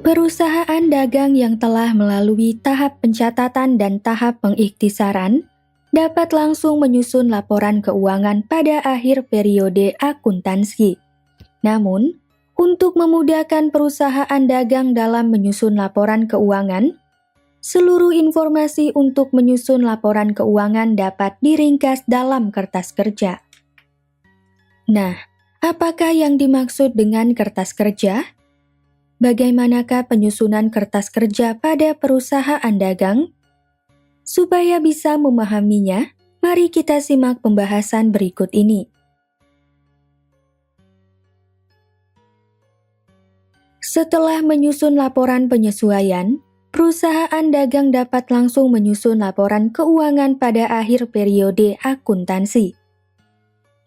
Perusahaan dagang yang telah melalui tahap pencatatan dan tahap pengikhtisaran dapat langsung menyusun laporan keuangan pada akhir periode akuntansi. Namun, untuk memudahkan perusahaan dagang dalam menyusun laporan keuangan, seluruh informasi untuk menyusun laporan keuangan dapat diringkas dalam kertas kerja. Nah, apakah yang dimaksud dengan kertas kerja? Bagaimanakah penyusunan kertas kerja pada perusahaan dagang? Supaya bisa memahaminya, mari kita simak pembahasan berikut ini. Setelah menyusun laporan penyesuaian, perusahaan dagang dapat langsung menyusun laporan keuangan pada akhir periode akuntansi.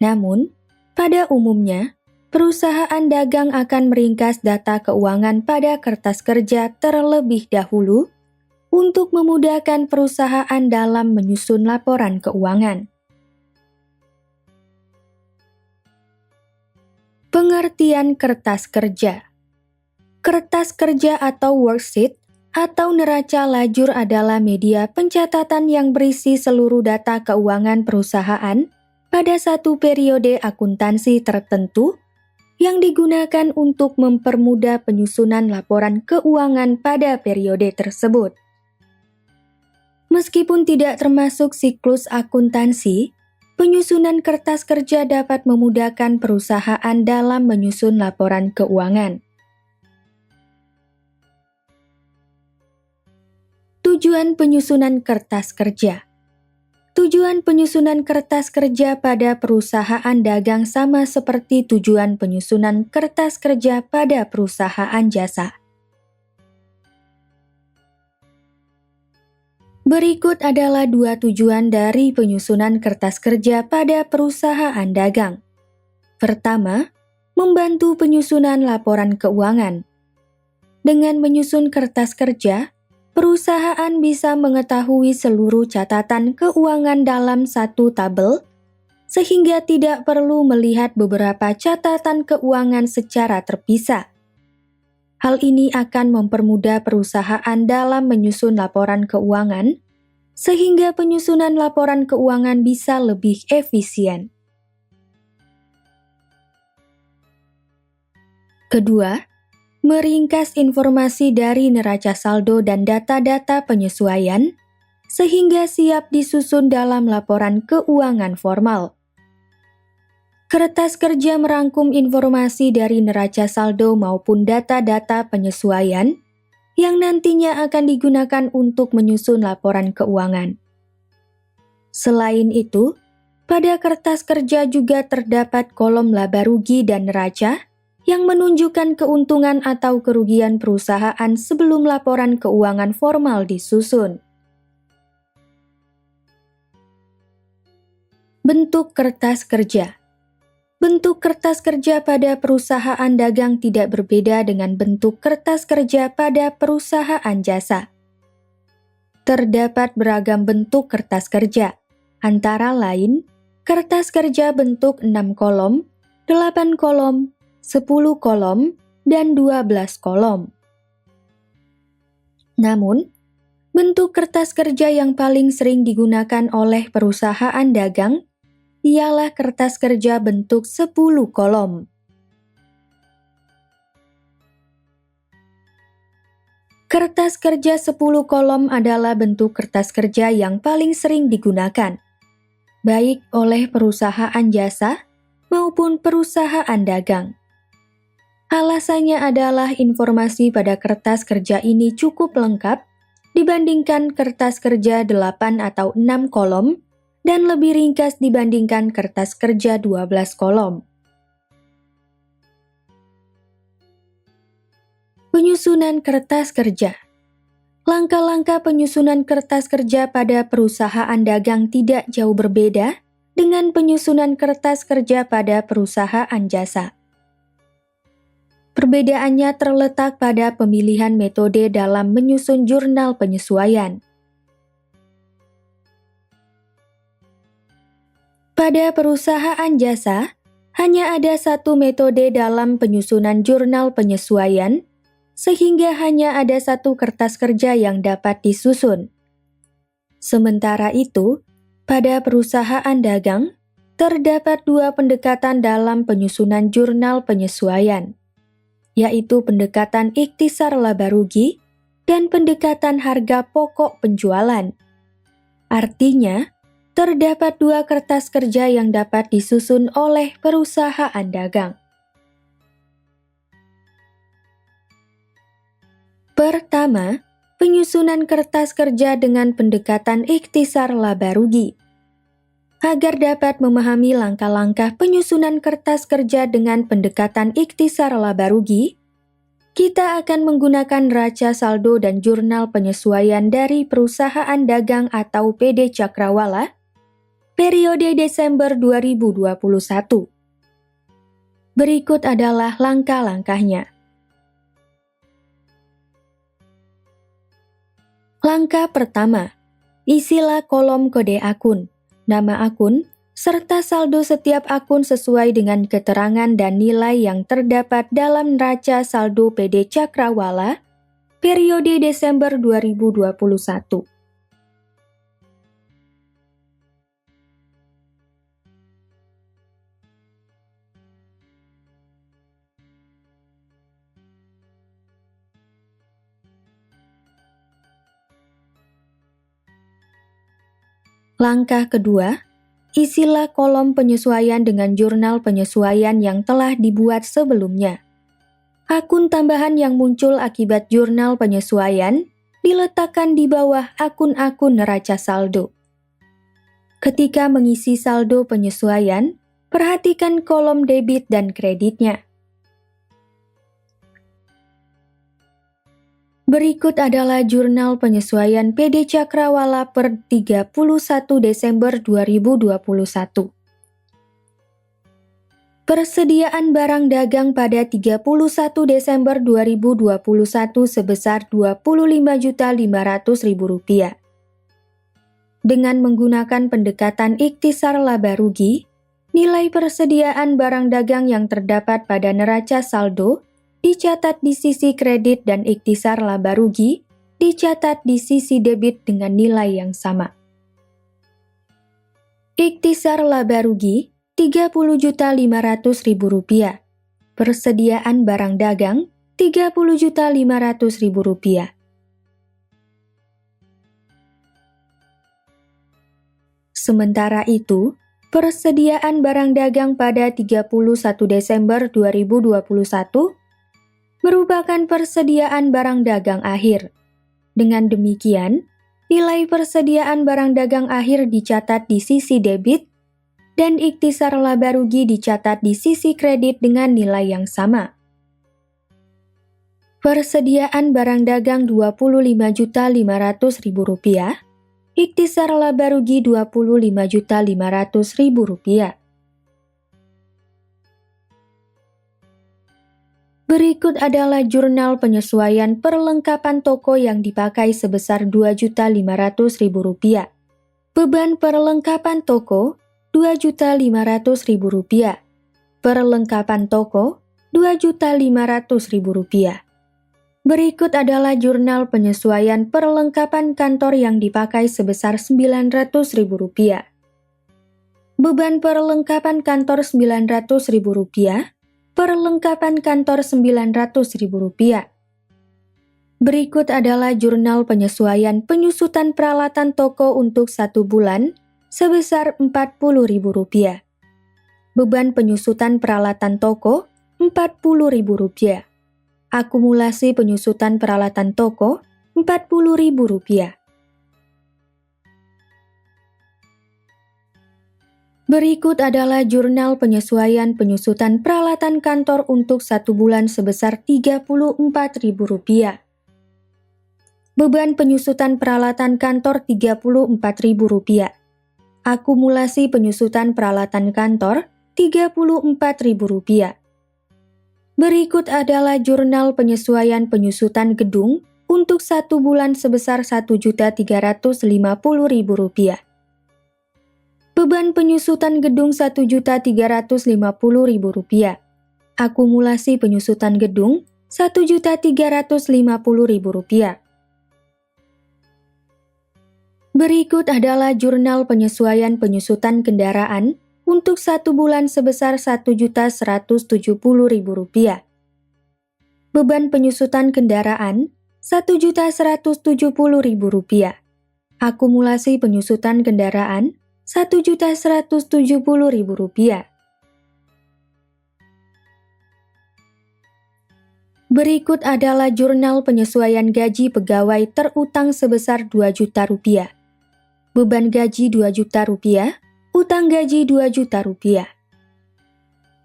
Namun, pada umumnya, perusahaan dagang akan meringkas data keuangan pada kertas kerja terlebih dahulu untuk memudahkan perusahaan dalam menyusun laporan keuangan. Pengertian kertas kerja. Kertas kerja atau worksheet atau neraca lajur adalah media pencatatan yang berisi seluruh data keuangan perusahaan pada satu periode akuntansi tertentu yang digunakan untuk mempermudah penyusunan laporan keuangan pada periode tersebut. Meskipun tidak termasuk siklus akuntansi, penyusunan kertas kerja dapat memudahkan perusahaan dalam menyusun laporan keuangan. Tujuan penyusunan kertas kerja. Tujuan penyusunan kertas kerja pada perusahaan dagang sama seperti tujuan penyusunan kertas kerja pada perusahaan jasa. Berikut adalah 2 tujuan dari penyusunan kertas kerja pada perusahaan dagang. Pertama, membantu penyusunan laporan keuangan. Dengan menyusun kertas kerja, perusahaan bisa mengetahui seluruh catatan keuangan dalam satu tabel, sehingga tidak perlu melihat beberapa catatan keuangan secara terpisah. Hal ini akan mempermudah perusahaan dalam menyusun laporan keuangan, sehingga penyusunan laporan keuangan bisa lebih efisien. Kedua, meringkas informasi dari neraca saldo dan data-data penyesuaian, sehingga siap disusun dalam laporan keuangan formal. Kertas kerja merangkum informasi dari neraca saldo maupun data-data penyesuaian yang nantinya akan digunakan untuk menyusun laporan keuangan. Selain itu, pada kertas kerja juga terdapat kolom laba rugi dan neraca yang menunjukkan keuntungan atau kerugian perusahaan sebelum laporan keuangan formal disusun. Bentuk kertas kerja. Bentuk kertas kerja pada perusahaan dagang tidak berbeda dengan bentuk kertas kerja pada perusahaan jasa. Terdapat beragam bentuk kertas kerja, antara lain kertas kerja bentuk 6 kolom, 8 kolom, 10 kolom, dan 12 kolom. Namun, bentuk kertas kerja yang paling sering digunakan oleh perusahaan dagang ialah kertas kerja bentuk 10 kolom. Kertas kerja 10 kolom adalah bentuk kertas kerja yang paling sering digunakan, baik oleh perusahaan jasa maupun perusahaan dagang. Alasannya adalah informasi pada kertas kerja ini cukup lengkap dibandingkan kertas kerja 8 atau 6 kolom dan lebih ringkas dibandingkan kertas kerja 12 kolom. Penyusunan kertas kerja. Langkah-langkah penyusunan kertas kerja pada perusahaan dagang tidak jauh berbeda dengan penyusunan kertas kerja pada perusahaan jasa. Perbedaannya terletak pada pemilihan metode dalam menyusun jurnal penyesuaian. Pada perusahaan jasa, hanya ada satu metode dalam penyusunan jurnal penyesuaian, sehingga hanya ada satu kertas kerja yang dapat disusun. Sementara itu, pada perusahaan dagang, terdapat dua pendekatan dalam penyusunan jurnal penyesuaian, yaitu pendekatan ikhtisar laba rugi dan pendekatan harga pokok penjualan. Artinya, terdapat dua kertas kerja yang dapat disusun oleh perusahaan dagang. Pertama, penyusunan kertas kerja dengan pendekatan ikhtisar laba rugi. Agar dapat memahami langkah-langkah penyusunan kertas kerja dengan pendekatan ikhtisar laba rugi, kita akan menggunakan neraca saldo dan jurnal penyesuaian dari perusahaan dagang atau PD Cakrawala, periode Desember 2021. Berikut adalah langkah-langkahnya. Langkah pertama, isilah kolom kode akun, nama akun, serta saldo setiap akun sesuai dengan keterangan dan nilai yang terdapat dalam neraca saldo PD Cakrawala, periode Desember 2021. Langkah kedua, isilah kolom penyesuaian dengan jurnal penyesuaian yang telah dibuat sebelumnya. Akun tambahan yang muncul akibat jurnal penyesuaian diletakkan di bawah akun-akun neraca saldo. Ketika mengisi saldo penyesuaian, perhatikan kolom debit dan kreditnya. Berikut adalah jurnal penyesuaian PD Cakrawala per 31 Desember 2021. Persediaan barang dagang pada 31 Desember 2021 sebesar Rp25.500.000. Dengan menggunakan pendekatan ikhtisar laba rugi, nilai persediaan barang dagang yang terdapat pada neraca saldo dicatat di sisi kredit dan ikhtisar laba rugi dicatat di sisi debit dengan nilai yang sama. Ikhtisar laba rugi Rp30.500.000. Persediaan barang dagang Rp30.500.000. Sementara itu, persediaan barang dagang pada 31 Desember 2021 merupakan persediaan barang dagang akhir. Dengan demikian, nilai persediaan barang dagang akhir dicatat di sisi debit dan ikhtisar laba rugi dicatat di sisi kredit dengan nilai yang sama. Persediaan barang dagang Rp25.500.000, ikhtisar laba rugi Rp25.500.000. Berikut adalah jurnal penyesuaian perlengkapan toko yang dipakai sebesar Rp2.500.000. Beban perlengkapan toko Rp2.500.000. Perlengkapan toko Rp2.500.000. Berikut adalah jurnal penyesuaian perlengkapan kantor yang dipakai sebesar Rp900.000. Beban perlengkapan kantor Rp900.000. Perlengkapan kantor Rp900.000. Berikut adalah jurnal penyesuaian penyusutan peralatan toko untuk 1 bulan sebesar Rp40.000. Beban penyusutan peralatan toko Rp40.000. Akumulasi penyusutan peralatan toko Rp40.000. Berikut adalah jurnal penyesuaian penyusutan peralatan kantor untuk 1 bulan sebesar Rp34.000. Beban penyusutan peralatan kantor Rp34.000. Akumulasi penyusutan peralatan kantor Rp34.000. Berikut adalah jurnal penyesuaian penyusutan gedung untuk 1 bulan sebesar Rp1.350.000. Beban penyusutan gedung Rp1.350.000. Akumulasi penyusutan gedung Rp1.350.000. Berikut adalah jurnal penyesuaian penyusutan kendaraan untuk 1 bulan sebesar Rp1.170.000. Beban penyusutan kendaraan Rp1.170.000. Akumulasi penyusutan kendaraan Rp1.170.000. Berikut adalah jurnal penyesuaian gaji pegawai terutang sebesar Rp2 juta. Beban gaji Rp2 juta, utang gaji Rp2 juta.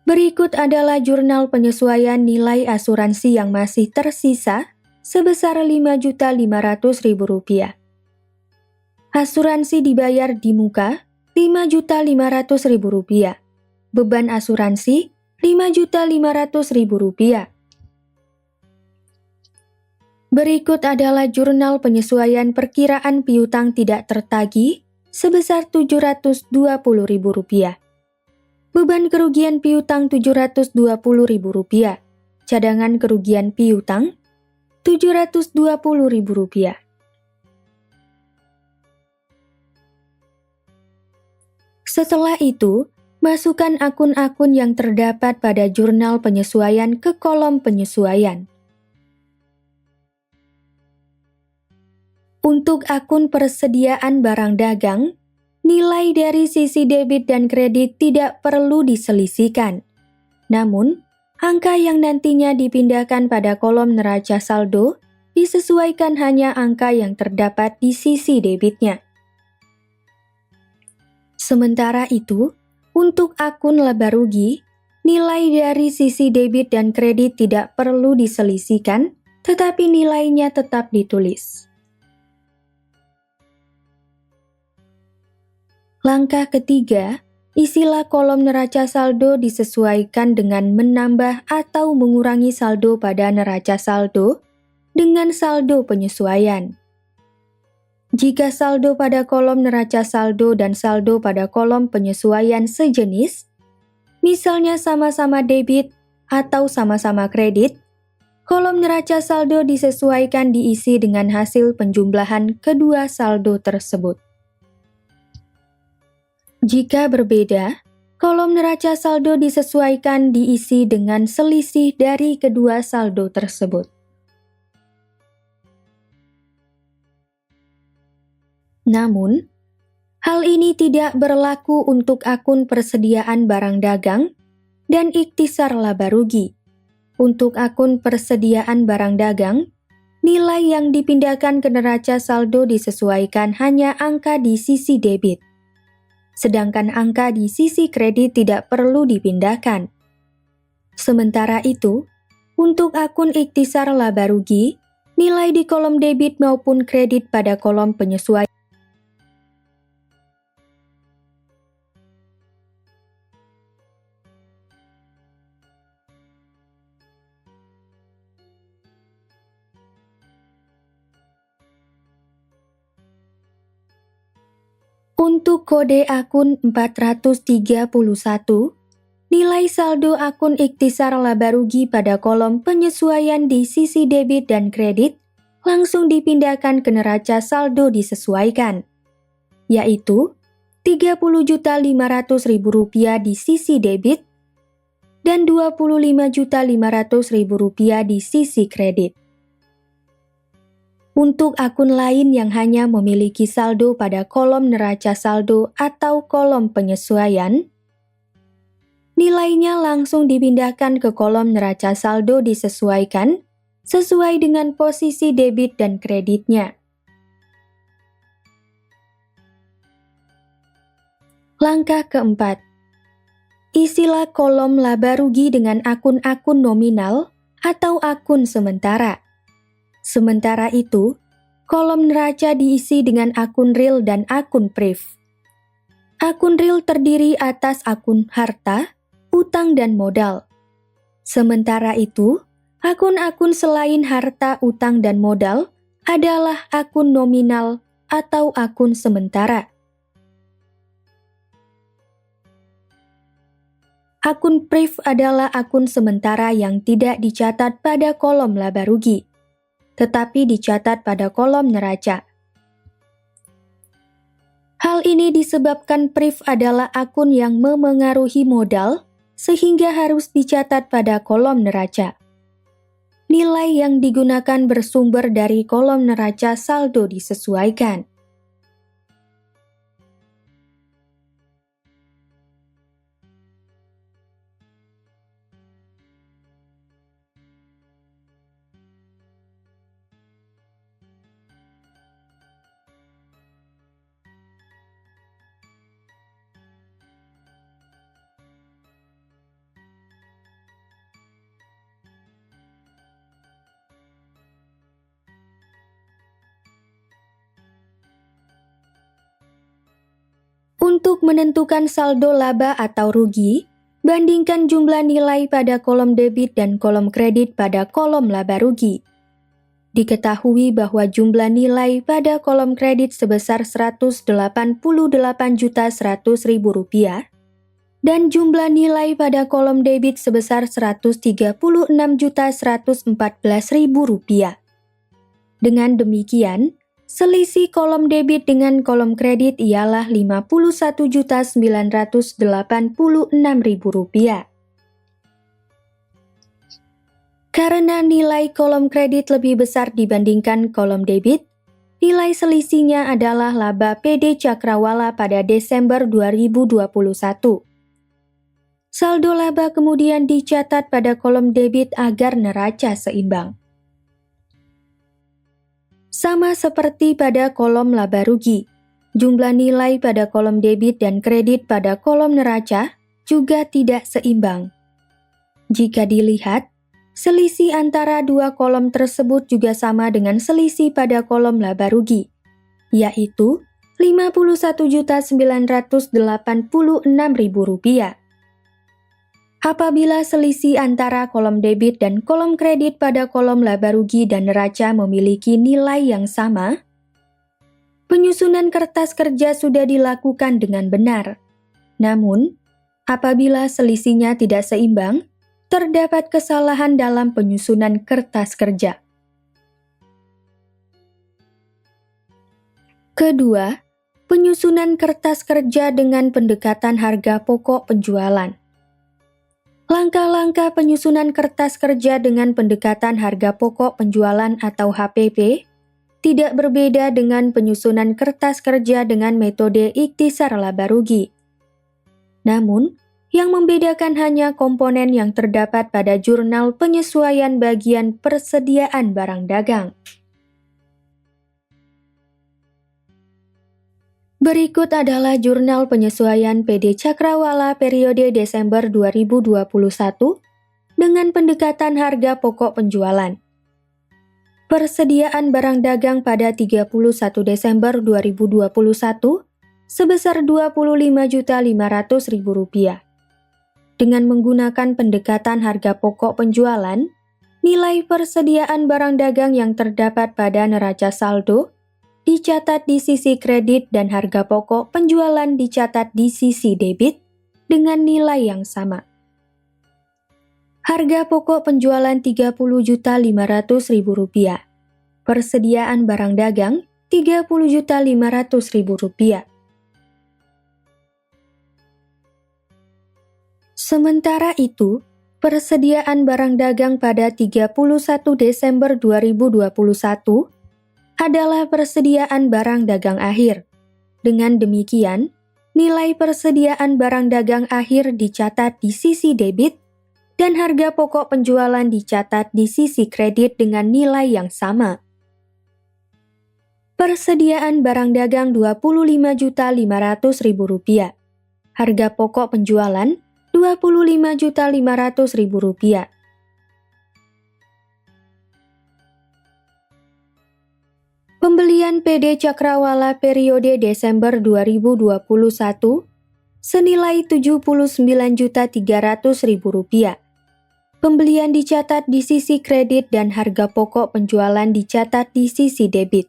Berikut adalah jurnal penyesuaian nilai asuransi yang masih tersisa sebesar Rp5.500.000. Asuransi dibayar di muka Rp5.500.000. Beban asuransi Rp5.500.000. Berikut adalah jurnal penyesuaian perkiraan piutang tidak tertagih sebesar Rp720.000. Beban kerugian piutang Rp720.000. Cadangan kerugian piutang Rp720.000. Setelah itu, masukkan akun-akun yang terdapat pada jurnal penyesuaian ke kolom penyesuaian. Untuk akun persediaan barang dagang, nilai dari sisi debit dan kredit tidak perlu diselisihkan. Namun, angka yang nantinya dipindahkan pada kolom neraca saldo disesuaikan hanya angka yang terdapat di sisi debitnya. Sementara itu, untuk akun laba rugi, nilai dari sisi debit dan kredit tidak perlu diselisihkan, tetapi nilainya tetap ditulis. Langkah ketiga, isilah kolom neraca saldo disesuaikan dengan menambah atau mengurangi saldo pada neraca saldo dengan saldo penyesuaian. Jika saldo pada kolom neraca saldo dan saldo pada kolom penyesuaian sejenis, misalnya sama-sama debit atau sama-sama kredit, kolom neraca saldo disesuaikan diisi dengan hasil penjumlahan kedua saldo tersebut. Jika berbeda, kolom neraca saldo disesuaikan diisi dengan selisih dari kedua saldo tersebut. Namun, hal ini tidak berlaku untuk akun persediaan barang dagang dan ikhtisar laba rugi. Untuk akun persediaan barang dagang, nilai yang dipindahkan ke neraca saldo disesuaikan hanya angka di sisi debit. Sedangkan angka di sisi kredit tidak perlu dipindahkan. Sementara itu, untuk akun ikhtisar laba rugi, nilai di kolom debit maupun kredit pada kolom penyesuaian Untuk kode akun 431, nilai saldo akun ikhtisar laba rugi pada kolom penyesuaian di sisi debit dan kredit langsung dipindahkan ke neraca saldo disesuaikan, yaitu Rp30.500.000 di sisi debit dan Rp25.500.000 di sisi kredit. Untuk akun lain yang hanya memiliki saldo pada kolom neraca saldo atau kolom penyesuaian, nilainya langsung dipindahkan ke kolom neraca saldo disesuaikan sesuai dengan posisi debit dan kreditnya. Langkah keempat, isilah kolom laba rugi dengan akun-akun nominal atau akun sementara. Sementara itu, kolom neraca diisi dengan akun real dan akun pref. Akun real terdiri atas akun harta, utang dan modal. Sementara itu, akun-akun selain harta, utang dan modal adalah akun nominal atau akun sementara. Akun priv adalah akun sementara yang tidak dicatat pada kolom laba rugi, tetapi dicatat pada kolom neraca. Hal ini disebabkan priv adalah akun yang memengaruhi modal, sehingga harus dicatat pada kolom neraca. Nilai yang digunakan bersumber dari kolom neraca saldo disesuaikan. Untuk menentukan saldo laba atau rugi, bandingkan jumlah nilai pada kolom debit dan kolom kredit pada kolom laba rugi. Diketahui bahwa jumlah nilai pada kolom kredit sebesar Rp188.100.000 dan jumlah nilai pada kolom debit sebesar Rp136.114.000. Dengan demikian, selisih kolom debit dengan kolom kredit ialah Rp51.986.000. Karena nilai kolom kredit lebih besar dibandingkan kolom debit, nilai selisihnya adalah laba PD Cakrawala pada Desember 2021. Saldo laba kemudian dicatat pada kolom debit agar neraca seimbang. Sama seperti pada kolom laba rugi, jumlah nilai pada kolom debit dan kredit pada kolom neraca juga tidak seimbang. Jika dilihat, selisih antara dua kolom tersebut juga sama dengan selisih pada kolom laba rugi, yaitu Rp51.986.000. Apabila selisih antara kolom debit dan kolom kredit pada kolom laba rugi dan neraca memiliki nilai yang sama, penyusunan kertas kerja sudah dilakukan dengan benar. Namun, apabila selisihnya tidak seimbang, terdapat kesalahan dalam penyusunan kertas kerja. Kedua, penyusunan kertas kerja dengan pendekatan harga pokok penjualan. Langkah-langkah penyusunan kertas kerja dengan pendekatan harga pokok penjualan atau HPP tidak berbeda dengan penyusunan kertas kerja dengan metode ikhtisar laba rugi. Namun, yang membedakan hanya komponen yang terdapat pada jurnal penyesuaian bagian persediaan barang dagang. Berikut adalah jurnal penyesuaian PD Cakrawala periode Desember 2021 dengan pendekatan harga pokok penjualan. Persediaan barang dagang pada 31 Desember 2021 sebesar Rp25.500.000. Dengan menggunakan pendekatan harga pokok penjualan, nilai persediaan barang dagang yang terdapat pada neraca saldo dicatat di sisi kredit dan harga pokok penjualan dicatat di sisi debit dengan nilai yang sama. Harga pokok penjualan Rp30.500.000. Persediaan barang dagang Rp30.500.000. Sementara itu, persediaan barang dagang pada 31 Desember 2021 adalah persediaan barang dagang akhir. Dengan demikian, nilai persediaan barang dagang akhir dicatat di sisi debit dan harga pokok penjualan dicatat di sisi kredit dengan nilai yang sama. Persediaan barang dagang Rp25.500.000. Harga pokok penjualan Rp25.500.000. Pembelian PD Cakrawala periode Desember 2021 senilai Rp79.300.000. Pembelian dicatat di sisi kredit dan harga pokok penjualan dicatat di sisi debit.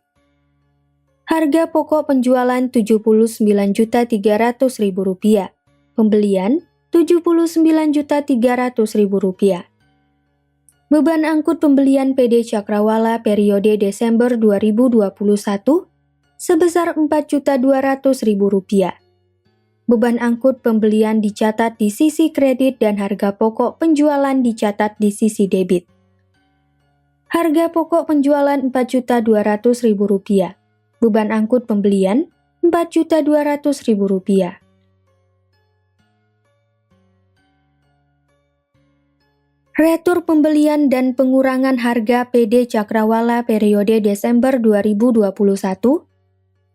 Harga pokok penjualan Rp79.300.000. Pembelian Rp79.300.000. Beban angkut pembelian PD Cakrawala periode Desember 2021 sebesar Rp4.200.000. Beban angkut pembelian dicatat di sisi kredit dan harga pokok penjualan dicatat di sisi debit. Harga pokok penjualan Rp4.200.000. Beban angkut pembelian Rp4.200.000. Retur pembelian dan pengurangan harga PD Cakrawala periode Desember 2021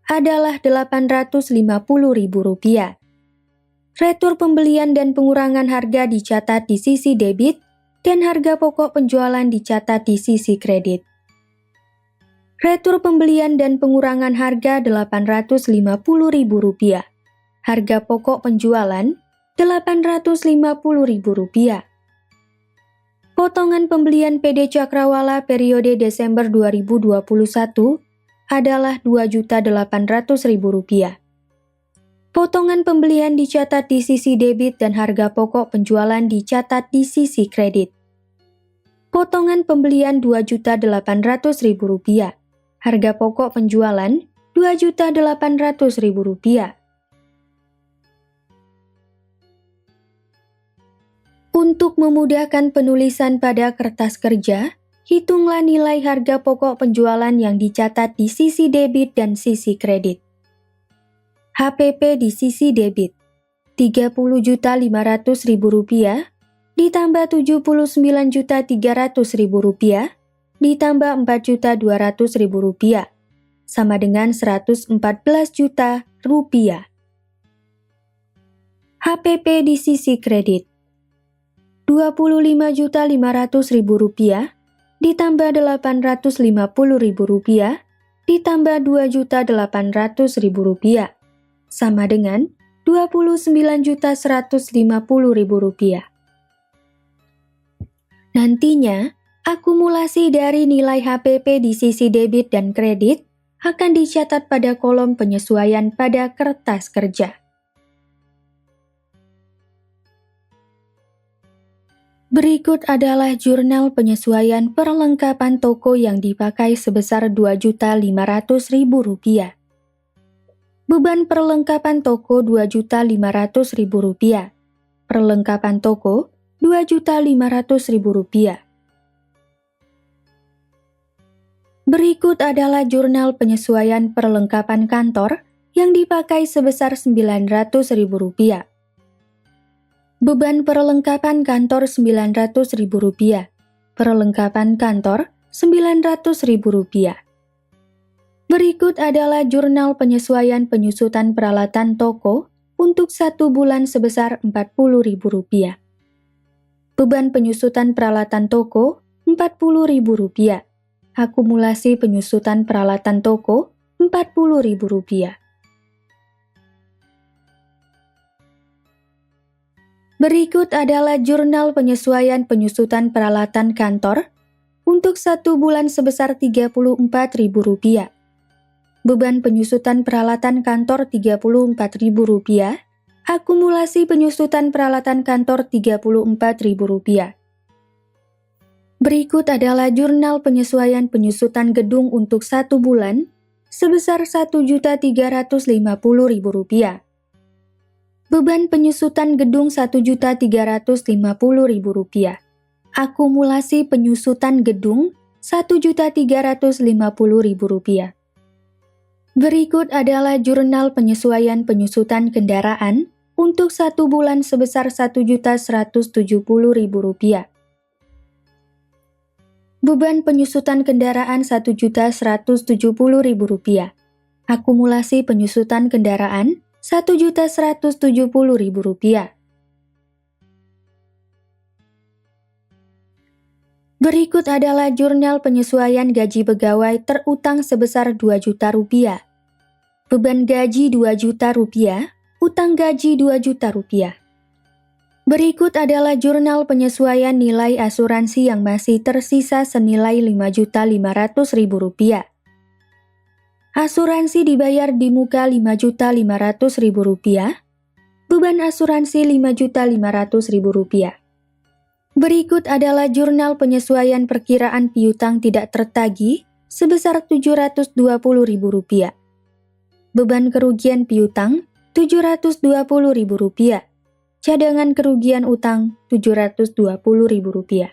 adalah Rp850.000. Retur pembelian dan pengurangan harga dicatat di sisi debit dan harga pokok penjualan dicatat di sisi kredit. Retur pembelian dan pengurangan harga Rp850.000. Harga pokok penjualan Rp850.000. Potongan pembelian PD Cakrawala periode Desember 2021 adalah Rp2.800.000. Potongan pembelian dicatat di sisi debit dan harga pokok penjualan dicatat di sisi kredit. Potongan pembelian Rp2.800.000. Harga pokok penjualan Rp2.800.000. Untuk memudahkan penulisan pada kertas kerja, hitunglah nilai harga pokok penjualan yang dicatat di sisi debit dan sisi kredit. HPP di sisi debit Rp30.500.000 ditambah Rp79.300.000 ditambah Rp4.200.000 sama dengan Rp114 juta. HPP di sisi kredit Rp25.500.000 ditambah Rp850.000 ditambah Rp2.800.000 sama dengan Rp29.150.000. Nantinya, akumulasi dari nilai HPP di sisi debit dan kredit akan dicatat pada kolom penyesuaian pada kertas kerja. Berikut adalah jurnal penyesuaian perlengkapan toko yang dipakai sebesar Rp2.500.000. Beban perlengkapan toko Rp2.500.000. Perlengkapan toko Rp2.500.000. Berikut adalah jurnal penyesuaian perlengkapan kantor yang dipakai sebesar Rp900.000. Beban perlengkapan kantor Rp900.000. Perlengkapan kantor Rp900.000. Berikut adalah jurnal penyesuaian penyusutan peralatan toko untuk 1 bulan sebesar Rp40.000. Beban penyusutan peralatan toko Rp40.000. Akumulasi penyusutan peralatan toko Rp40.000. Berikut adalah jurnal penyesuaian penyusutan peralatan kantor untuk 1 bulan sebesar Rp34.000. Beban penyusutan peralatan kantor Rp34.000. Akumulasi penyusutan peralatan kantor Rp34.000. Berikut adalah jurnal penyesuaian penyusutan gedung untuk 1 bulan sebesar Rp1.350.000. Beban penyusutan gedung Rp1.350.000. Akumulasi penyusutan gedung Rp1.350.000. Berikut adalah jurnal penyesuaian penyusutan kendaraan untuk 1 bulan sebesar Rp1.170.000. Beban penyusutan kendaraan Rp1.170.000. Akumulasi penyusutan kendaraan Rp1.170.000. Berikut adalah jurnal penyesuaian gaji pegawai terutang sebesar Rp2 juta. Beban gaji Rp2 juta, utang gaji Rp2 juta. Berikut adalah jurnal penyesuaian nilai asuransi yang masih tersisa senilai Rp5.500.000. Asuransi dibayar di muka Rp5.500.000. Beban asuransi Rp5.500.000. Berikut adalah jurnal penyesuaian perkiraan piutang tidak tertagih sebesar Rp720.000. Beban kerugian piutang Rp720.000. Cadangan kerugian utang Rp720.000.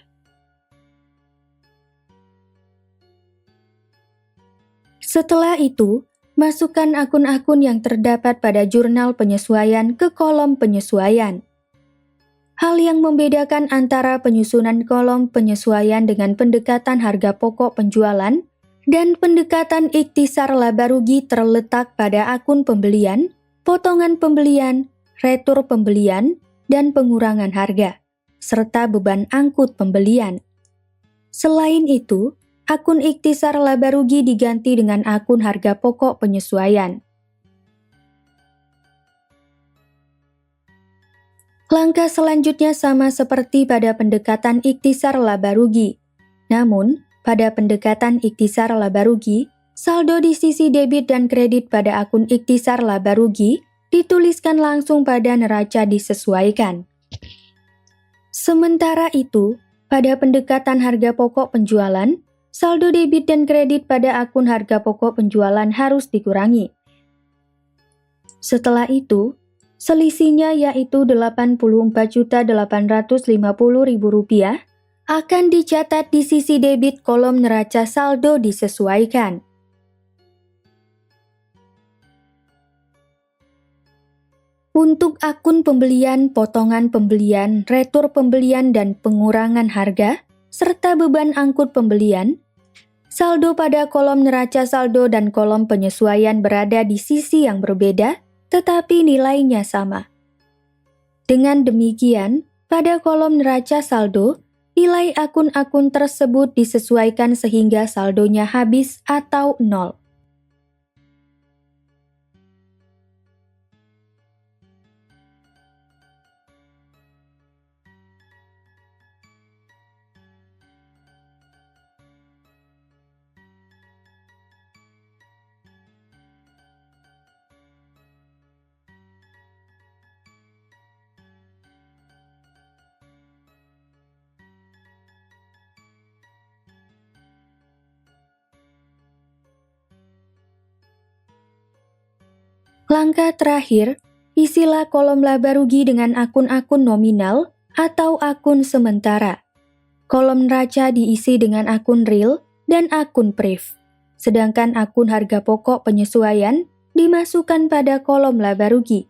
Setelah itu, masukkan akun-akun yang terdapat pada jurnal penyesuaian ke kolom penyesuaian. Hal yang membedakan antara penyusunan kolom penyesuaian dengan pendekatan harga pokok penjualan dan pendekatan ikhtisar laba rugi terletak pada akun pembelian, potongan pembelian, retur pembelian, dan pengurangan harga, serta beban angkut pembelian. Selain itu, akun ikhtisar laba rugi diganti dengan akun harga pokok penyesuaian. Langkah selanjutnya sama seperti pada pendekatan ikhtisar laba rugi. Namun, pada pendekatan ikhtisar laba rugi, saldo di sisi debit dan kredit pada akun ikhtisar laba rugi dituliskan langsung pada neraca disesuaikan. Sementara itu, pada pendekatan harga pokok penjualan, saldo debit dan kredit pada akun harga pokok penjualan harus dikurangi. Setelah itu, selisihnya yaitu Rp84.850.000 akan dicatat di sisi debit kolom neraca saldo disesuaikan. Untuk akun pembelian, potongan pembelian, retur pembelian, dan pengurangan harga, serta beban angkut pembelian, saldo pada kolom neraca saldo dan kolom penyesuaian berada di sisi yang berbeda, tetapi nilainya sama. Dengan demikian, pada kolom neraca saldo, nilai akun-akun tersebut disesuaikan sehingga saldonya habis atau nol. Langkah terakhir, isilah kolom laba rugi dengan akun-akun nominal atau akun sementara. Kolom neraca diisi dengan akun real dan akun pref. Sedangkan akun harga pokok penyesuaian dimasukkan pada kolom laba rugi.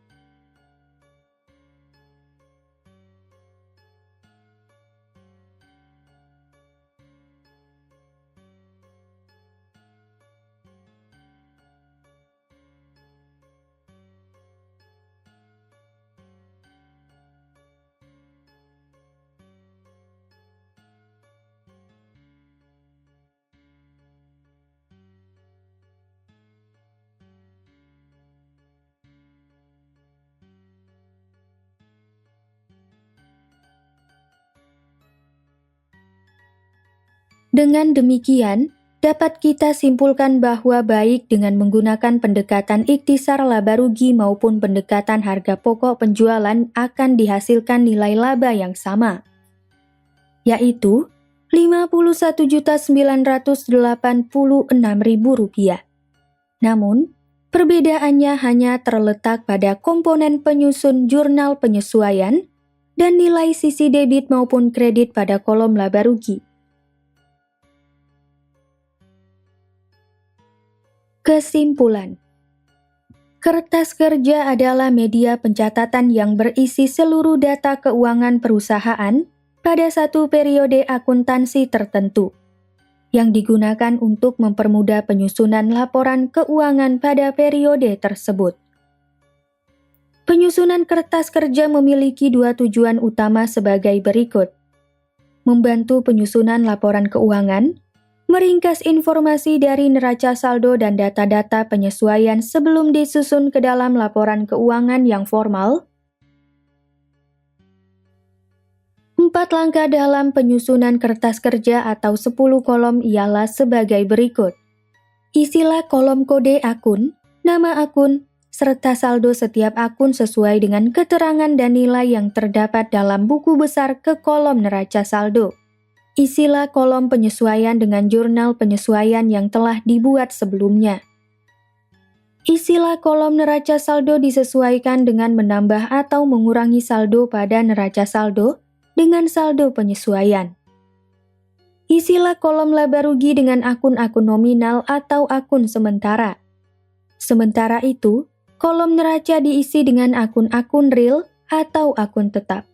Dengan demikian, dapat kita simpulkan bahwa baik dengan menggunakan pendekatan ikhtisar laba rugi maupun pendekatan harga pokok penjualan akan dihasilkan nilai laba yang sama, yaitu Rp51.986.000. Namun, perbedaannya hanya terletak pada komponen penyusun jurnal penyesuaian dan nilai sisi debit maupun kredit pada kolom laba rugi. Kesimpulan: kertas kerja adalah media pencatatan yang berisi seluruh data keuangan perusahaan pada satu periode akuntansi tertentu, yang digunakan untuk mempermudah penyusunan laporan keuangan pada periode tersebut. Penyusunan kertas kerja memiliki dua tujuan utama sebagai berikut: membantu penyusunan laporan keuangan, meringkas informasi dari neraca saldo dan data-data penyesuaian sebelum disusun ke dalam laporan keuangan yang formal. 4 langkah dalam penyusunan kertas kerja atau 10 kolom ialah sebagai berikut. Isilah kolom kode akun, nama akun, serta saldo setiap akun sesuai dengan keterangan dan nilai yang terdapat dalam buku besar ke kolom neraca saldo. Isilah kolom penyesuaian dengan jurnal penyesuaian yang telah dibuat sebelumnya. Isilah kolom neraca saldo disesuaikan dengan menambah atau mengurangi saldo pada neraca saldo dengan saldo penyesuaian. Isilah kolom laba rugi dengan akun-akun nominal atau akun sementara. Sementara itu, kolom neraca diisi dengan akun-akun real atau akun tetap.